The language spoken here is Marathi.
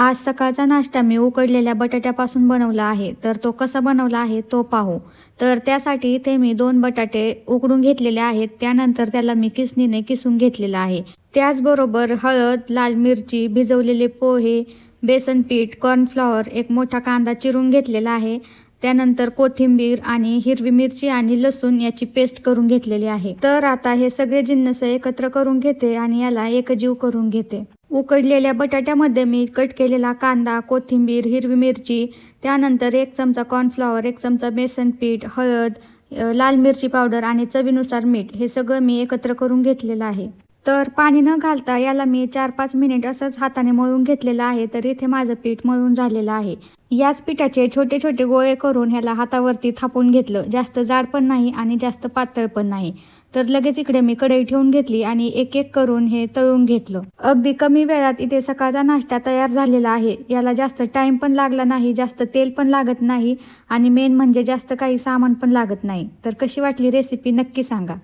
आज सकाळचा नाश्ता मी उकडलेल्या बटाट्यापासून बनवला आहे. तर तो कसा बनवला आहे तो पाहू. तर त्यासाठी इथे मी 2 बटाटे उकडून घेतलेले आहेत. त्यानंतर त्याला मी किसणीने किसून घेतलेला आहे. त्याचबरोबर हळद, लाल मिरची, भिजवलेले पोहे, बेसन पीठ, कॉर्नफ्लॉवर, एक मोठा कांदा चिरून घेतलेला आहे. त्यानंतर कोथिंबीर आणि हिरवी मिरची आणि लसूण याची पेस्ट करून घेतलेली आहे. तर आता हे सगळे जिन्नस एकत्र करून घेते आणि याला एकजीव करून घेते. उकडलेल्या बटाट्यामध्ये मी कट केलेला कांदा, कोथिंबीर, हिरवी मिरची, त्यानंतर 1 चमचा कॉर्नफ्लॉवर, 1 चमचा बेसन पीठ, हळद, लाल मिरची पावडर आणि चवीनुसार मीठ हे सगळं मी एकत्र करून घेतलेलं आहे. तर पाणी न घालता याला मी 4-5 मिनिट असंच हाताने मळून घेतलेलं आहे. तर इथे माझं पीठ मळून झालेलं आहे. याच पिठाचे छोटे छोटे गोळे करून ह्याला हातावरती थापून घेतलं. जास्त जाड पण नाही आणि जास्त पातळ पण नाही. तर लगेच इकडे मी कढई ठेवून घेतली आणि एक एक करून हे तळून घेतलं. अगदी कमी वेळात इथे सकाळचा नाश्ता तयार झालेला आहे. याला जास्त टाईम पण लागला नाही, जास्त तेल पण लागत नाही आणि मेन म्हणजे जास्त काही सामान पण लागत नाही. तर कशी वाटली रेसिपी नक्की सांगा.